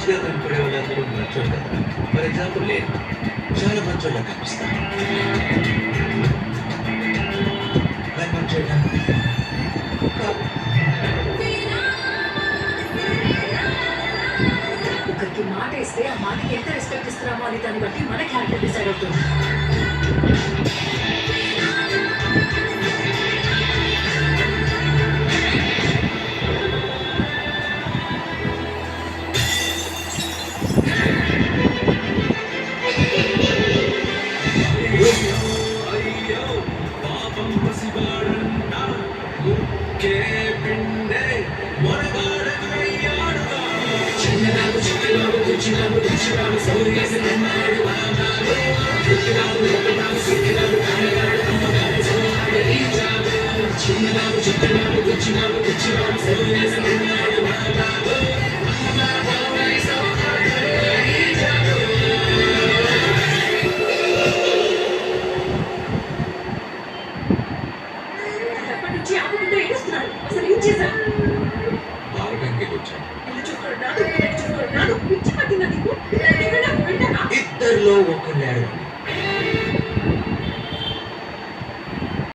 మంచిగా కనపడే వాళ్ళందరూ మంచోళ్ళు కదా. ఫర్ ఎగ్జాంపుల్ నేను చాలా మంచోళ్ళ కనిపిస్తాను. మంచోళ్ళ ఒకరికి మాట ఇస్తే ఆ మాటకి ఎంత రెస్పెక్ట్ ఇస్తున్నామో అని దాన్ని బట్టి మన క్యారెక్టర్ డిసైడ్ అవుతుంది. అసలు ఏం చేశాను? ఇద్దరిలో ఒకళ్ళు